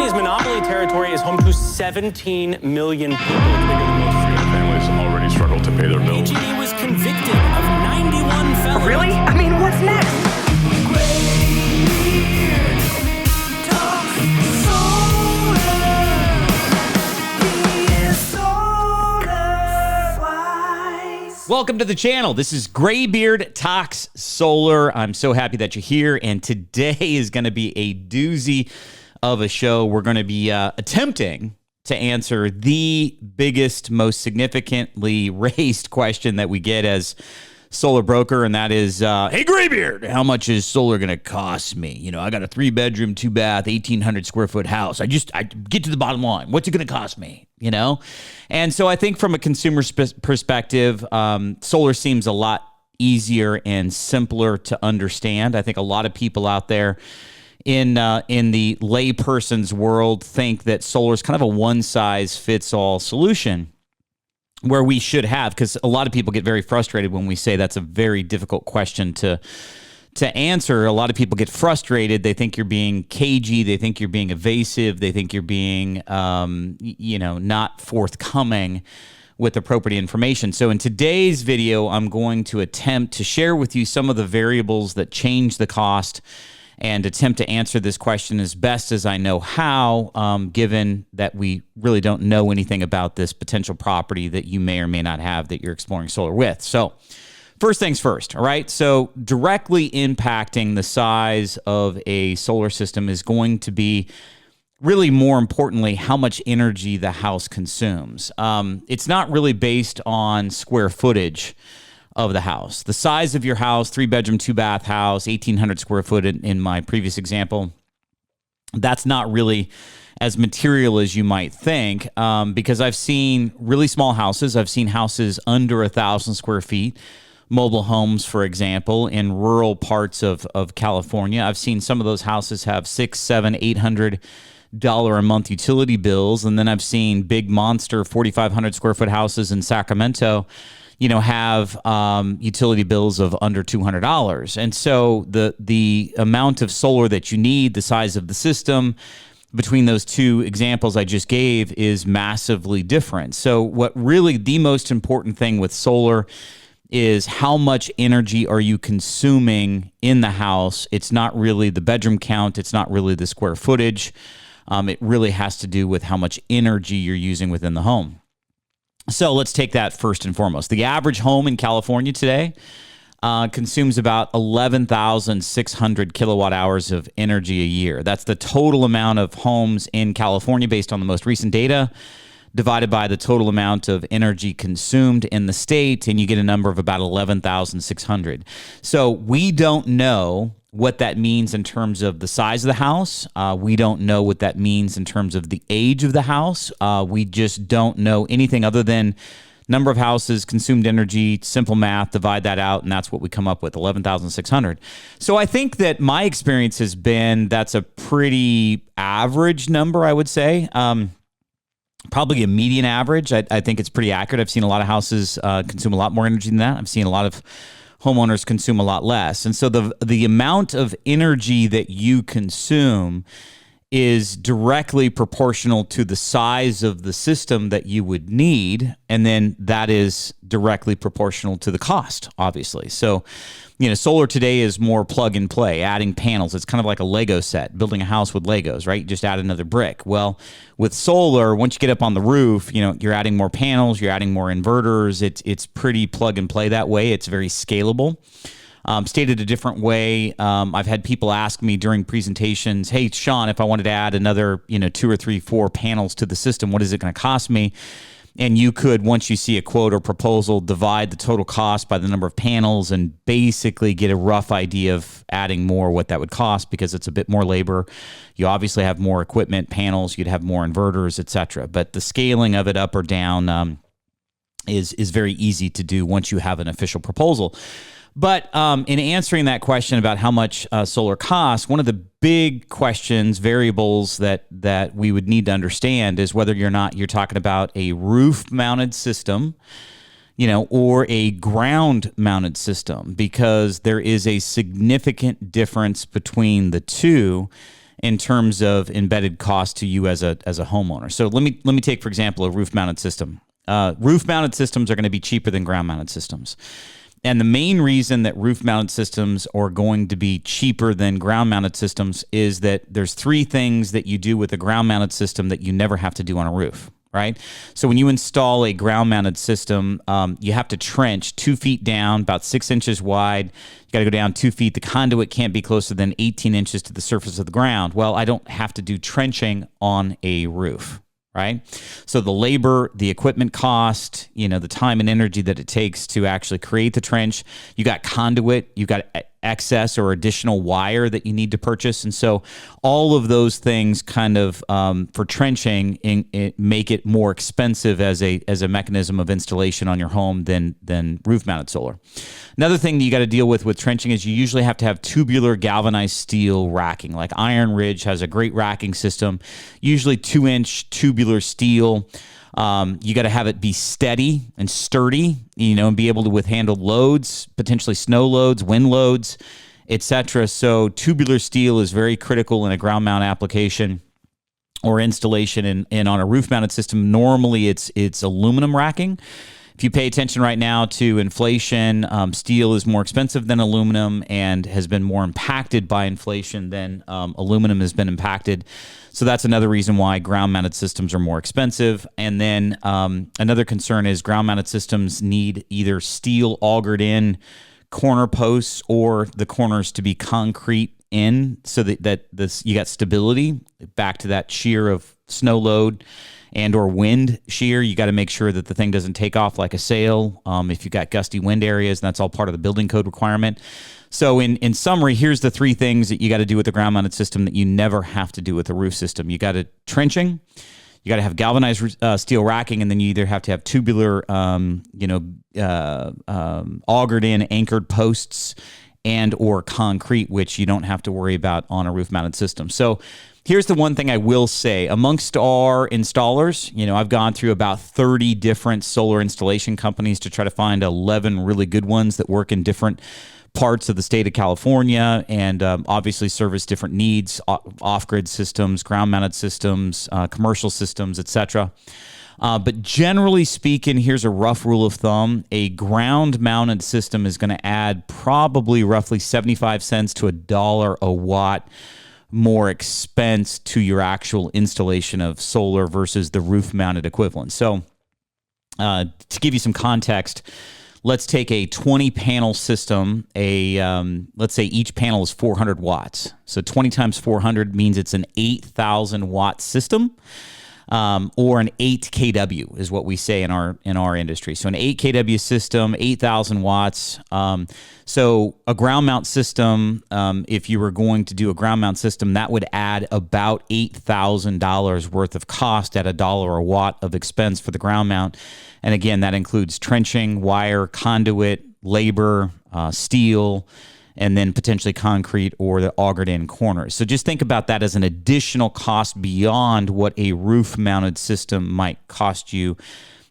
California's monopoly territory is home to 17 million people. Families already struggle to pay their bills. AGD was convicted of 91 felonies. Really? I mean, what's next? Greybeard Talks Solar. He is SolarWise. Welcome to the channel. This is Greybeard Talks Solar. I'm so happy that you're here, and today is going to be a doozy of a show. We're going to be attempting to answer the biggest, most significantly raised question that we get as solar broker, and that is, hey, Greybeard, how much is solar going to cost me? You know, I got a 3-bedroom, 2-bath, 1,800 square foot house. I get to the bottom line. What's it going to cost me? You know? And so I think from a consumer perspective, solar seems a lot easier and simpler to understand. I think a lot of people out there in the layperson's world think that solar is kind of a one-size-fits-all solution, where we should have, because a lot of people get very frustrated when we say that's a very difficult question to answer. A lot of people get frustrated. They think you're being cagey. They think you're being evasive. They think you're being, not forthcoming with appropriate information. So in today's video, I'm going to attempt to share with you some of the variables that change the cost and attempt to answer this question as best as I know how, given that we really don't know anything about this potential property that you may or may not have that you're exploring solar with. So first things first, all right? So directly impacting the size of a solar system is going to be, really more importantly, how much energy the house consumes. It's not really based on square footage of the house. The size of your house, 3-bedroom, 2-bath house, 1,800 square foot in my previous example, that's not really as material as you might think, because I've seen really small houses. I've seen houses under 1,000 square feet, mobile homes, for example, in rural parts of California. I've seen some of those houses have $600, $700, $800 a month utility bills. And then I've seen big monster 4,500 square foot houses in Sacramento have utility bills of under $200. And so the amount of solar that you need, the size of the system between those two examples I just gave is massively different. So what really the most important thing with solar is how much energy are you consuming in the house. It's not really the bedroom count. It's not really the square footage. It really has to do with how much energy you're using within the home. So let's take that first and foremost. The average home in California today consumes about 11,600 kilowatt hours of energy a year. That's the total amount of homes in California based on the most recent data, divided by the total amount of energy consumed in the state, and you get a number of about 11,600. So we don't know what that means in terms of the size of the house. We don't know what that means in terms of the age of the house. We just don't know anything other than number of houses, consumed energy, simple math, divide that out, and that's what we come up with, 11,600. So I think that my experience has been that's a pretty average number, I would say. Probably a median average. I think it's pretty accurate. I've seen a lot of houses consume a lot more energy than that. I've seen a lot of homeowners consume a lot less. And so the amount of energy that you consume is directly proportional to the size of the system that you would need. And then that is directly proportional to the cost, obviously. So, solar today is more plug and play, adding panels. It's kind of like a Lego set, building a house with Legos, right? You just add another brick. Well, with solar, once you get up on the roof, you're adding more panels, you're adding more inverters. It's pretty plug and play that way. It's very scalable. Stated a different way, I've had people ask me during presentations, hey, Sean, if I wanted to add another, 2 or 3, 4 panels to the system, what is it going to cost me? And you could, once you see a quote or proposal, divide the total cost by the number of panels and basically get a rough idea of adding more, what that would cost, because it's a bit more labor. You obviously have more equipment, panels, you'd have more inverters, etc. But the scaling of it up or down is very easy to do once you have an official proposal. But in answering that question about how much solar costs, one of the big questions, variables that we would need to understand is whether or not you're talking about a roof-mounted system, or a ground-mounted system, because there is a significant difference between the two. in terms of embedded cost to you as a homeowner. So let me take, for example, a roof-mounted system. Roof-mounted systems are going to be cheaper than ground-mounted systems. And the main reason that roof-mounted systems are going to be cheaper than ground-mounted systems is that there's three things that you do with a ground-mounted system that you never have to do on a roof, right? So when you install a ground-mounted system, you have to trench 2 feet down, about 6 inches wide. You got to go down 2 feet. The conduit can't be closer than 18 inches to the surface of the ground. Well, I don't have to do trenching on a roof, right? So the labor, the equipment cost, the time and energy that it takes to actually create the trench, you got conduit, you got excess or additional wire that you need to purchase. And so all of those things kind of for trenching make it more expensive as a mechanism of installation on your home than roof-mounted solar. Another thing that you got to deal with trenching is you usually have to have tubular galvanized steel racking. Like Iron Ridge has a great racking system, usually 2-inch tubular steel. You got to have it be steady and sturdy, and be able to withstand loads, potentially snow loads, wind loads, etc. So tubular steel is very critical in a ground mount application or installation. And on a roof mounted system, normally it's aluminum racking. If you pay attention right now to inflation, steel is more expensive than aluminum and has been more impacted by inflation than aluminum has been impacted. So that's another reason why ground-mounted systems are more expensive. And then another concern is ground-mounted systems need either steel augered in corner posts or the corners to be concrete in so that you got stability back to that shear of snow load and or wind shear. You got to make sure that the thing doesn't take off like a sail if you've got gusty wind areas, and that's all part of the building code requirement. So in summary, here's the three things that you got to do with a ground-mounted system that you never have to do with a roof system. You got to trenching, you got to have galvanized steel racking, and then you either have to have tubular, augered in anchored posts and or concrete, which you don't have to worry about on a roof-mounted system. So here's the one thing I will say. Amongst our installers, I've gone through about 30 different solar installation companies to try to find 11 really good ones that work in different parts of the state of California and obviously service different needs, off-grid systems, ground-mounted systems, commercial systems, etc. But generally speaking, here's a rough rule of thumb. A ground-mounted system is going to add probably roughly 75 cents to $1 a watt more expense to your actual installation of solar versus the roof-mounted equivalent. So to give you some context, let's take a 20-panel system. Let's say each panel is 400 watts. So 20 times 400 means it's an 8,000-watt system. Or an 8 kW is what we say in our industry. So an 8 kW system, 8,000 watts. So a ground mount system, if you were going to do a ground mount system, that would add about $8,000 worth of cost at $1 a watt of expense for the ground mount. And again, that includes trenching, wire, conduit, labor, steel, and then potentially concrete or the augered in corners. So just think about that as an additional cost beyond what a roof-mounted system might cost you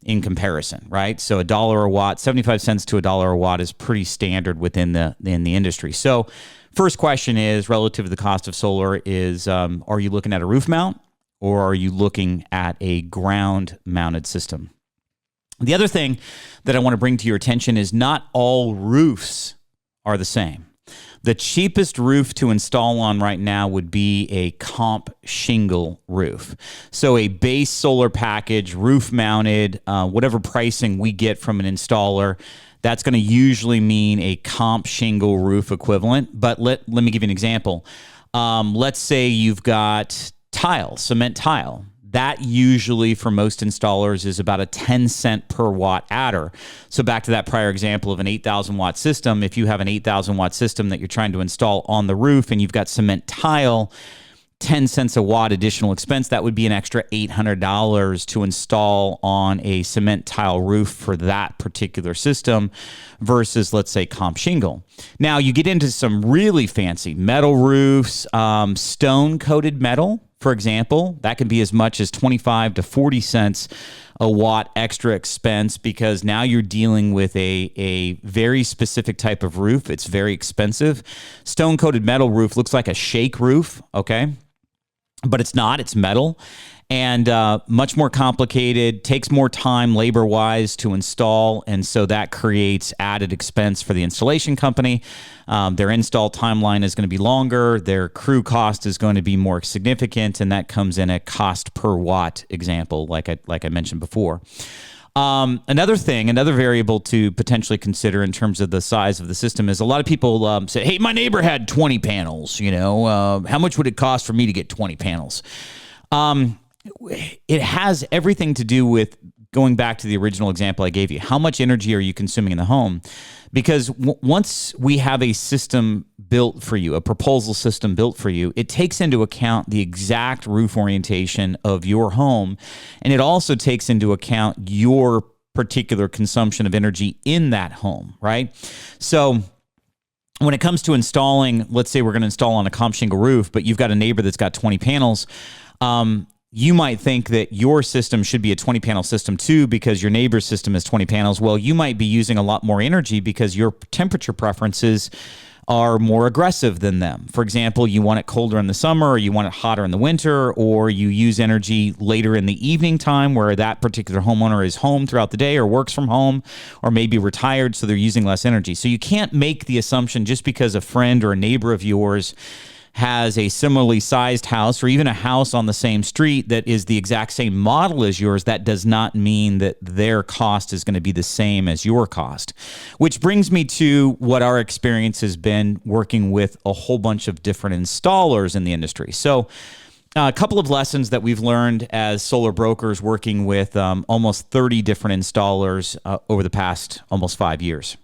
in comparison, right? So $1 a watt, 75 cents to $1 a watt is pretty standard within the industry. So first question is, relative to the cost of solar, is are you looking at a roof mount or are you looking at a ground-mounted system? The other thing that I want to bring to your attention is not all roofs are the same. The cheapest roof to install on right now would be a comp shingle roof. So a base solar package, roof mounted, whatever pricing we get from an installer, that's going to usually mean a comp shingle roof equivalent. But let me give you an example. Let's say you've got tile, cement tile. That usually for most installers is about a 10 cent per watt adder. So back to that prior example of an 8,000 watt system, if you have an 8,000 watt system that you're trying to install on the roof and you've got cement tile, 10 cents a watt additional expense, that would be an extra $800 to install on a cement tile roof for that particular system versus, let's say, comp shingle. Now, you get into some really fancy metal roofs, stone-coated metal, for example. That can be as much as 25 to 40 cents a watt extra expense because now you're dealing with a very specific type of roof. It's very expensive. Stone-coated metal roof looks like a shake roof, okay? but it's not. It's metal. And much more complicated, takes more time labor-wise to install, and so that creates added expense for the installation company. Their install timeline is going to be longer, their crew cost is going to be more significant, and that comes in a cost per watt example, like I mentioned before. Another variable to potentially consider in terms of the size of the system is a lot of people say, hey, my neighbor had 20 panels, how much would it cost for me to get 20 panels? It has everything to do with going back to the original example I gave you. How much energy are you consuming in the home? Because once we have a system built for you, a proposal system built for you, it takes into account the exact roof orientation of your home. And it also takes into account your particular consumption of energy in that home, right? So when it comes to installing, let's say we're going to install on a comp shingle roof, but you've got a neighbor that's got 20 panels. You might think that your system should be a 20 panel system too because your neighbor's system is 20 panels. Well, you might be using a lot more energy because your temperature preferences are more aggressive than them. For example, you want it colder in the summer, or you want it hotter in the winter, or you use energy later in the evening time where that particular homeowner is home throughout the day or works from home or maybe retired, so they're using less energy. So you can't make the assumption just because a friend or a neighbor of yours has a similarly sized house or even a house on the same street that is the exact same model as yours, that does not mean that their cost is going to be the same as your cost. Which brings me to what our experience has been working with a whole bunch of different installers in the industry. So a couple of lessons that we've learned as solar brokers working with almost 30 different installers over the past almost 5 years.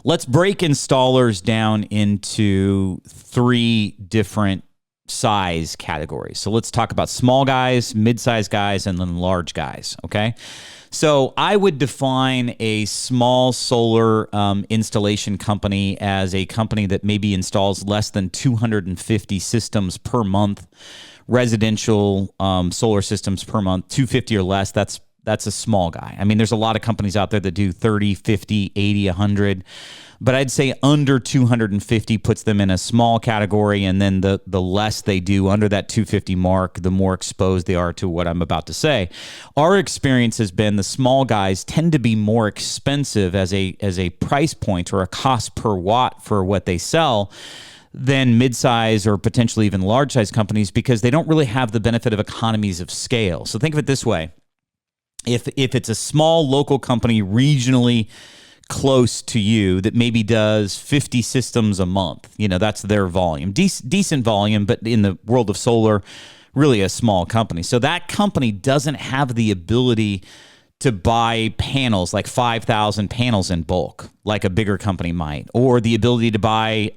Let's break installers down into 3 different size categories. So let's talk about small guys, mid-sized guys, and then large guys, okay? So I would define a small solar installation company as a company that maybe installs less than 250 systems per month, residential solar systems per month, 250 or less. That's a small guy. I mean, there's a lot of companies out there that do 30, 50, 80, 100. But I'd say under 250 puts them in a small category, and then the less they do under that 250 mark, the more exposed they are to what I'm about to say. Our experience has been the small guys tend to be more expensive as a price point or a cost per watt for what they sell than mid-size or potentially even large-size companies because they don't really have the benefit of economies of scale. So think of it this way. If it's a small local company regionally close to you that maybe does 50 systems a month, that's their volume. Decent volume, but in the world of solar, really a small company. So that company doesn't have the ability to buy panels, like 5,000 panels in bulk, like a bigger company might, or the ability to buy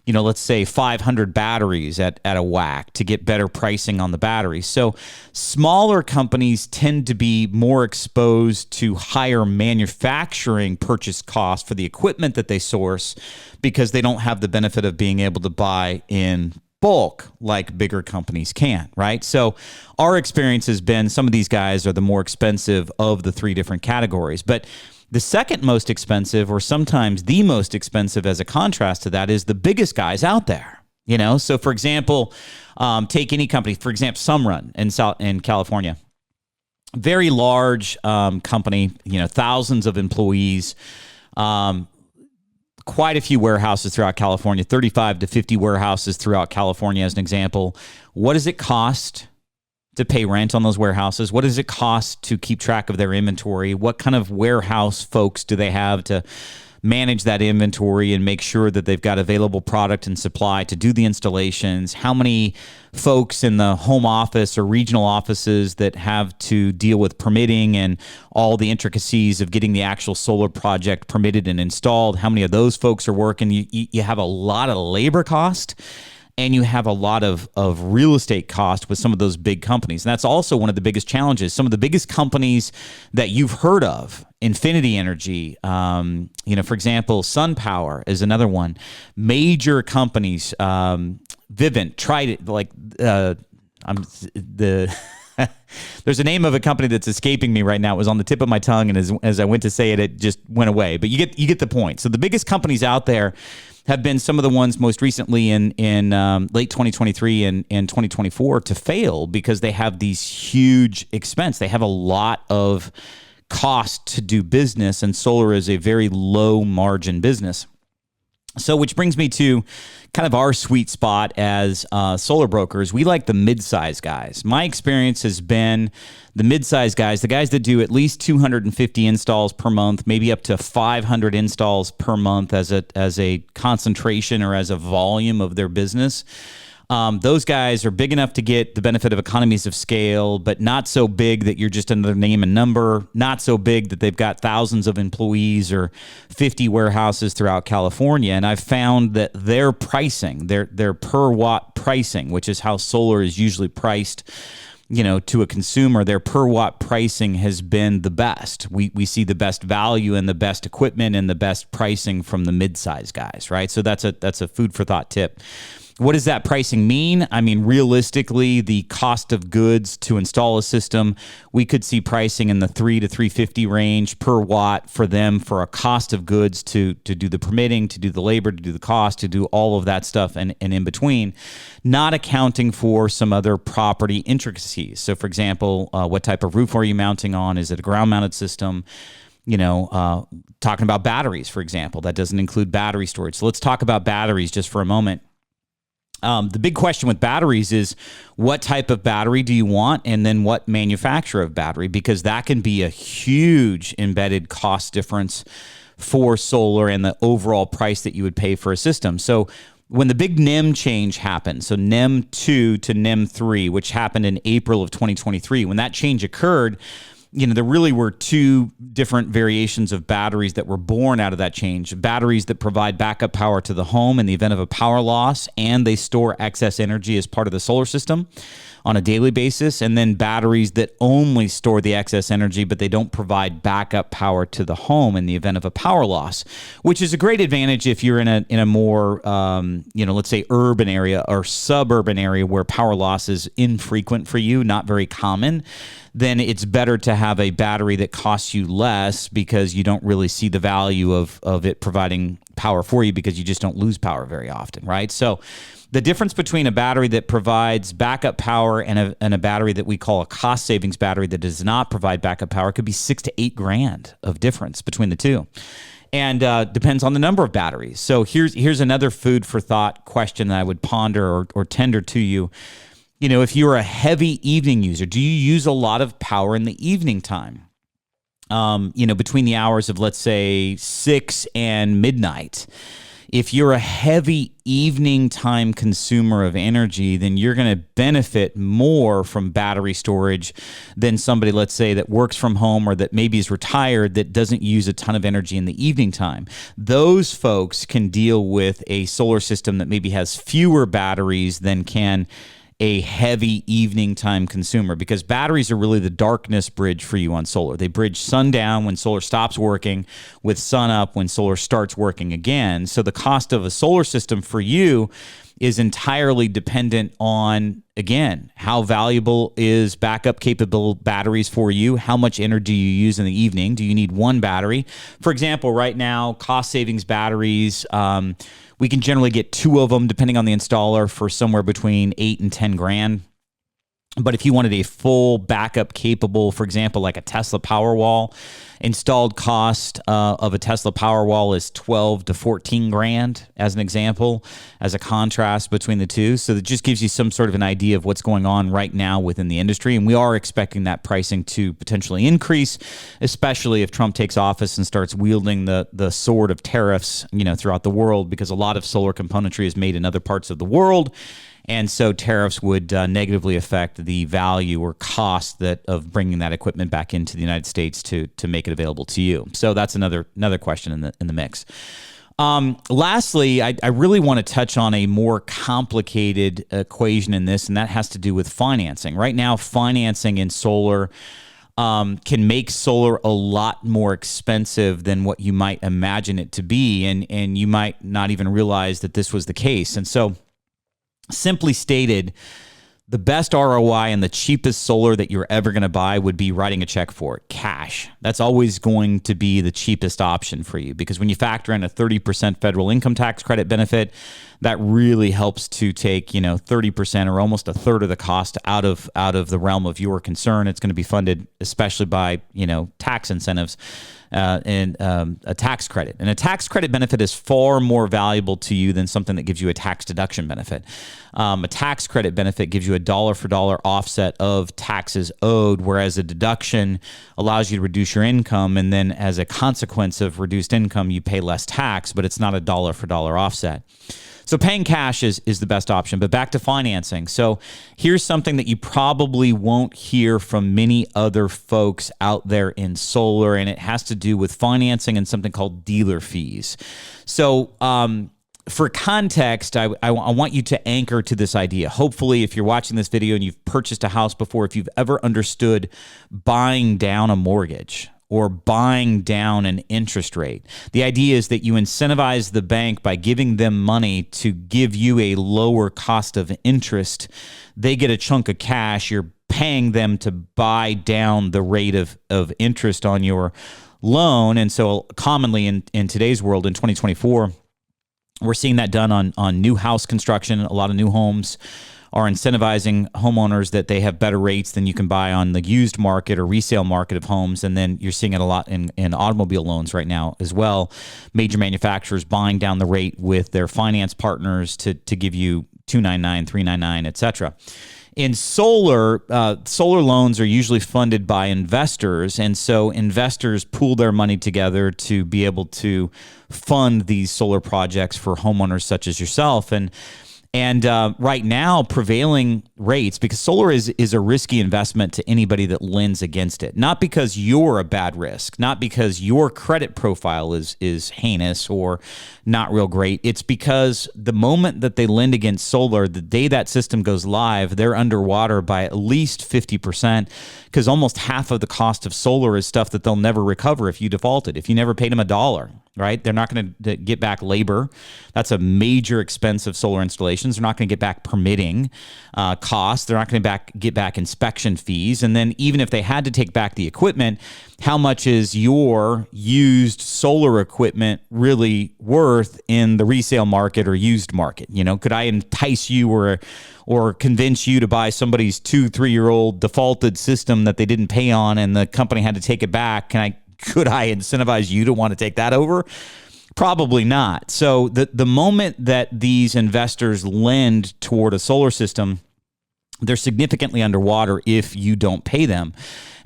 let's say 500 batteries at a whack to get better pricing on the batteries. So smaller companies tend to be more exposed to higher manufacturing purchase costs for the equipment that they source because they don't have the benefit of being able to buy in bulk like bigger companies can, right? So our experience has been some of these guys are the more expensive of the 3 different categories. But the second most expensive, or sometimes the most expensive as a contrast to that, is the biggest guys out there. So for example, take any company, for example, Sunrun in California. Very large company, thousands of employees, quite a few warehouses throughout California, 35 to 50 warehouses throughout California as an example. What does it cost to pay rent on those warehouses? What does it cost to keep track of their inventory? What kind of warehouse folks do they have to manage that inventory and make sure that they've got available product and supply to do the installations? How many folks in the home office or regional offices that have to deal with permitting and all the intricacies of getting the actual solar project permitted and installed? How many of those folks are working? You have a lot of labor cost. And you have a lot of real estate cost with some of those big companies. And that's also one of the biggest challenges. Some of the biggest companies that you've heard of, Infinity Energy, for example, SunPower is another one. Major companies, Vivint, tried it, there's a name of a company that's escaping me right now. It was on the tip of my tongue, and as I went to say it, it just went away. But you get the point. So the biggest companies out there have been some of the ones most recently in late 2023 and 2024 to fail because they have these huge expense. They have a lot of cost to do business, and solar is a very low margin business. So, which brings me to kind of our sweet spot as solar brokers. We like the mid-size guys. My experience has been the mid-size guys, the guys that do at least 250 installs per month, maybe up to 500 installs per month as a concentration or as a volume of their business. Those guys are big enough to get the benefit of economies of scale, but not so big that you're just another name and number, not so big that they've got thousands of employees or 50 warehouses throughout California. And I've found that their pricing, their per watt pricing, which is how solar is usually priced, to a consumer, their per watt pricing has been the best. We see the best value and the best equipment and the best pricing from the mid-size guys, right? So that's a food for thought tip. What does that pricing mean? I mean, realistically, the cost of goods to install a system, we could see pricing in the $300 to $350 range per watt for them for a cost of goods to do the permitting, to do the labor, to do the cost, to do all of that stuff and in between, not accounting for some other property intricacies. So, for example, what type of roof are you mounting on? Is it a ground-mounted system? Talking about batteries, for example, that doesn't include battery storage. So let's talk about batteries just for a moment. The big question with batteries is what type of battery do you want, and then what manufacturer of battery, because that can be a huge embedded cost difference for solar and the overall price that you would pay for a system. So when the big NEM change happened, so NEM 2 to NEM 3, which happened in April of 2023, when that change occurred, there really were two different variations of batteries that were born out of that change. Batteries that provide backup power to the home in the event of a power loss, and they store excess energy as part of the solar system on a daily basis. And then batteries that only store the excess energy, but they don't provide backup power to the home in the event of a power loss, which is a great advantage if you're in a more, let's say urban area or suburban area where power loss is infrequent for you, not very common. Then it's better to have a battery that costs you less because you don't really see the value of it providing power for you because you just don't lose power very often, right? So the difference between a battery that provides backup power and a battery that we call a cost savings battery that does not provide backup power could be $6,000 to $8,000 of difference between the two. And depends on the number of batteries. So here's another food for thought question that I would ponder or tender to you. If you're a heavy evening user, do you use a lot of power in the evening time? Between the hours of, let's say, 6 and midnight. If you're a heavy evening time consumer of energy, then you're going to benefit more from battery storage than somebody, let's say, that works from home or that maybe is retired that doesn't use a ton of energy in the evening time. Those folks can deal with a solar system that maybe has fewer batteries than can a heavy evening time consumer, because batteries are really the darkness bridge for you on solar. They bridge sundown when solar stops working with sun up when solar starts working again. So the cost of a solar system for you is entirely dependent on, again, how valuable is backup capable batteries for you? How much energy do you use in the evening? Do you need one battery? For example, right now, cost savings batteries, we can generally get two of them, depending on the installer, for somewhere between $8,000 and $10,000. But if you wanted a full backup capable, for example, like a Tesla Powerwall, installed cost of a Tesla Powerwall is $12,000 to $14,000 as an example, as a contrast between the two. So that just gives you some sort of an idea of what's going on right now within the industry. And we are expecting that pricing to potentially increase, especially if Trump takes office and starts wielding the sword of tariffs, throughout the world, because a lot of solar componentry is made in other parts of the world. And so tariffs would negatively affect the value or cost of bringing that equipment back into the United States to make it available to you. So that's another question in the mix. Lastly, I really want to touch on a more complicated equation in this, and that has to do with financing. Right now, financing in solar can make solar a lot more expensive than what you might imagine it to be, and you might not even realize that this was the case. And so, simply stated, the best ROI and the cheapest solar that you're ever going to buy would be writing a check for it, cash. That's always going to be the cheapest option for you, because when you factor in a 30% federal income tax credit benefit, that really helps to take, 30% or almost a third of the cost out of the realm of your concern. It's going to be funded especially by, tax incentives and a tax credit. And a tax credit benefit is far more valuable to you than something that gives you a tax deduction benefit. A tax credit benefit gives you a dollar for dollar offset of taxes owed, whereas a deduction allows you to reduce your income, and then as a consequence of reduced income, you pay less tax, but it's not a dollar for dollar offset. So paying cash is the best option. But back to financing. So here's something that you probably won't hear from many other folks out there in solar, and it has to do with financing and something called dealer fees. So for context, I want you to anchor to this idea. Hopefully, if you're watching this video and you've purchased a house before, if you've ever understood buying down a mortgage or buying down an interest rate. The idea is that you incentivize the bank by giving them money to give you a lower cost of interest. They get a chunk of cash. You're paying them to buy down the rate of interest on your loan. And so commonly in today's world, in 2024, we're seeing that done on new house construction. A lot of new homes are incentivizing homeowners that they have better rates than you can buy on the used market or resale market of homes. And then you're seeing it a lot in automobile loans right now as well. Major manufacturers buying down the rate with their finance partners to give you 299, 399, et cetera. In solar loans are usually funded by investors, and so investors pool their money together to be able to fund these solar projects for homeowners such as yourself. And right now, prevailing rates, because solar is a risky investment to anybody that lends against it. Not because you're a bad risk, not because your credit profile is heinous or not real great. It's because the moment that they lend against solar, the day that system goes live, they're underwater by at least 50%, because almost half of the cost of solar is stuff that they'll never recover if you defaulted, if you never paid them $1. Right? They're not going to get back labor. That's a major expense of solar installations. They're not going to get back permitting costs. They're not going to get back inspection fees. And then even if they had to take back the equipment, how much is your used solar equipment really worth in the resale market or used market? Could I entice you or convince you to buy somebody's 2-3-year-old defaulted system that they didn't pay on and the company had to take it back? Could I incentivize you to want to take that over? Probably not. So the moment that these investors lend toward a solar system, they're significantly underwater if you don't pay them.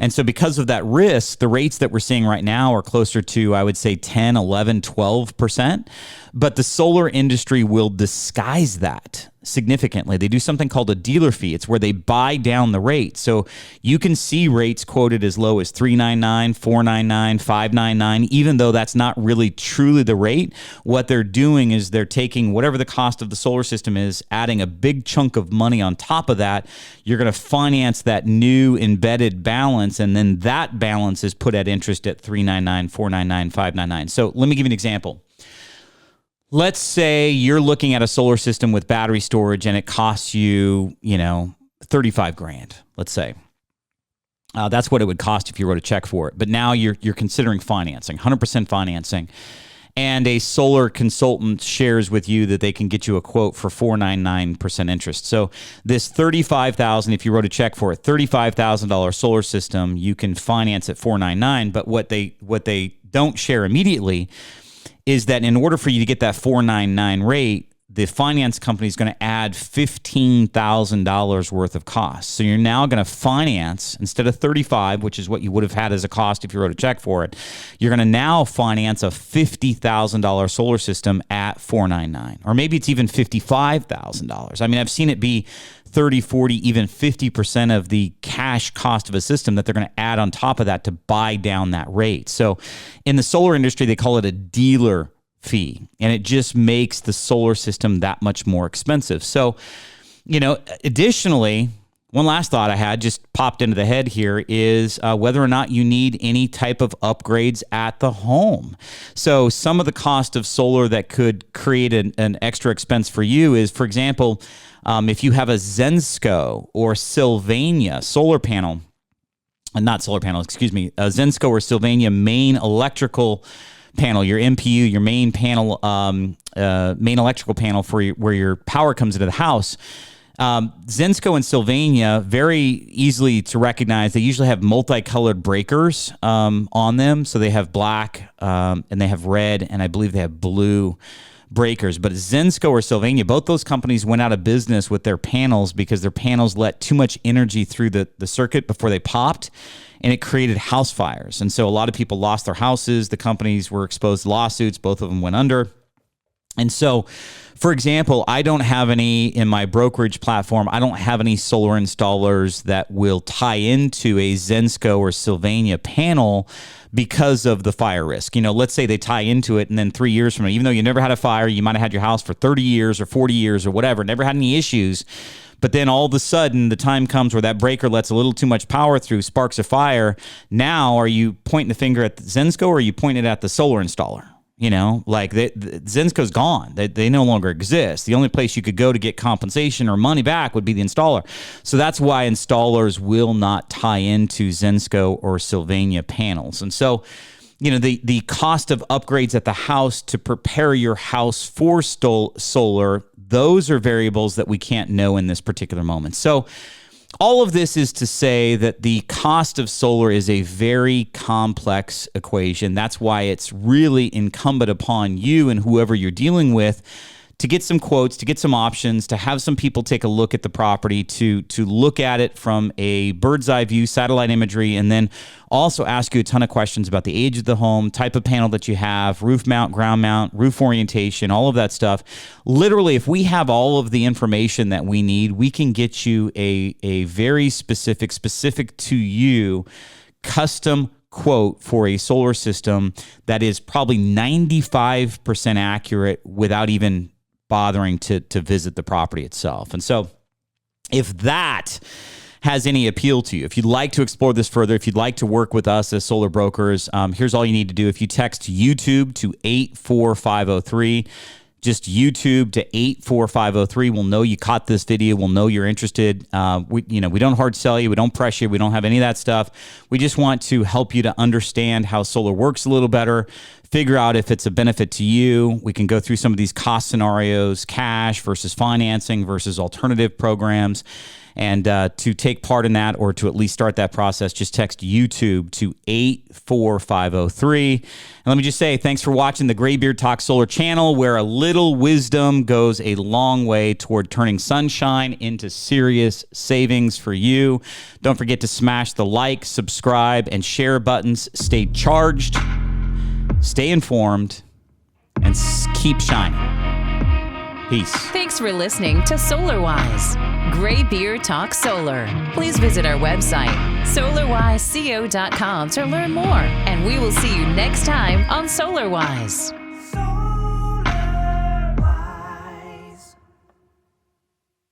And so because of that risk, the rates that we're seeing right now are closer to, I would say, 10, 11, 12%. But the solar industry will disguise that significantly. They do something called a dealer fee. It's where they buy down the rate. So you can see rates quoted as low as 399, 499, 599, even though that's not really truly the rate. What they're doing is they're taking whatever the cost of the solar system is, adding a big chunk of money on top of that. You're going to finance that new embedded balance, and then that balance is put at interest at 399, 499, 599. So let me give you an example. Let's say you're looking at a solar system with battery storage and it costs you, $35,000, let's say. That's what it would cost if you wrote a check for it. But now you're considering financing, 100% financing. And a solar consultant shares with you that they can get you a quote for 499% interest. So this $35,000, if you wrote a check for it, $35,000 solar system, you can finance at 499. But what they don't share immediately is that in order for you to get that 499 rate, the finance company is going to add $15,000 worth of costs. So you're now going to finance, instead of 35, which is what you would have had as a cost if you wrote a check for it, you're going to now finance a $50,000 solar system at 499, or maybe it's even $55,000. I mean, I've seen it be 30, 40, even 50% of the cash cost of a system that they're going to add on top of that to buy down that rate. So in the solar industry, they call it a dealer fee, and it just makes the solar system that much more expensive. So, additionally, one last thought I had just popped into the head here is whether or not you need any type of upgrades at the home. So some of the cost of solar that could create an extra expense for you is, for example, If you have a Zensko or Sylvania solar panel, not solar panel, excuse me, a Zensko or Sylvania main electrical panel, your MPU, your main panel, main electrical panel for where your power comes into the house. Zensko and Sylvania, very easily to recognize. They usually have multicolored breakers on them. So they have black and they have red, and I believe they have blue breakers. But Zensko or Sylvania, both those companies went out of business with their panels because their panels let too much energy through the circuit before they popped, and it created house fires. And so a lot of people lost their houses. The companies were exposed to lawsuits. Both of them went under. And so, for example, I don't have any in my brokerage platform. I don't have any solar installers that will tie into a Zensko or Sylvania panel because of the fire risk. You know, let's say they tie into it, and then 3 years from now, even though you never had a fire, you might have had your house for 30 years or 40 years or whatever, never had any issues. But then all of a sudden, the time comes where that breaker lets a little too much power through, sparks a fire. Now, are you pointing the finger at the Zensko, or are you pointing it at the solar installer? You know, like the Zensko's gone. They no longer exist. The only place you could go to get compensation or money back would be the installer. So that's why installers will not tie into Zensko or Sylvania panels. And so, you know, the cost of upgrades at the house to prepare your house for solar, those are variables that we can't know in this particular moment. So all of this is to say that the cost of solar is a very complex equation. That's why it's really incumbent upon you and whoever you're dealing with to get some quotes, to get some options, to have some people take a look at the property, to look at it from a bird's eye view, satellite imagery, and then also ask you a ton of questions about the age of the home, type of panel that you have, roof mount, ground mount, roof orientation, all of that stuff. Literally, if we have all of the information that we need, we can get you a very specific to you, custom quote for a solar system that is probably 95% accurate without even bothering to visit the property itself. And so if that has any appeal to you, if you'd like to explore this further, if you'd like to work with us as solar brokers, here's all you need to do. If you text YouTube to 84503, just YouTube to 84503, we'll know you caught this video. We'll know you're interested. We don't hard sell you. We don't press you. We don't have any of that stuff. We just want to help you to understand how solar works a little better, figure out if it's a benefit to you. We can go through some of these cost scenarios, cash versus financing versus alternative programs. And to take part in that, or to at least start that process, just text YouTube to 84503. And let me just say, thanks for watching the Greybeard Talks Solar channel, where a little wisdom goes a long way toward turning sunshine into serious savings for you. Don't forget to smash the like, subscribe, and share buttons. Stay charged, stay informed, and keep shining. Peace. Thanks for listening to SolarWise. Greybeard Talks Solar. Please visit our website, solarwiseco.com, to learn more. And we will see you next time on SolarWise.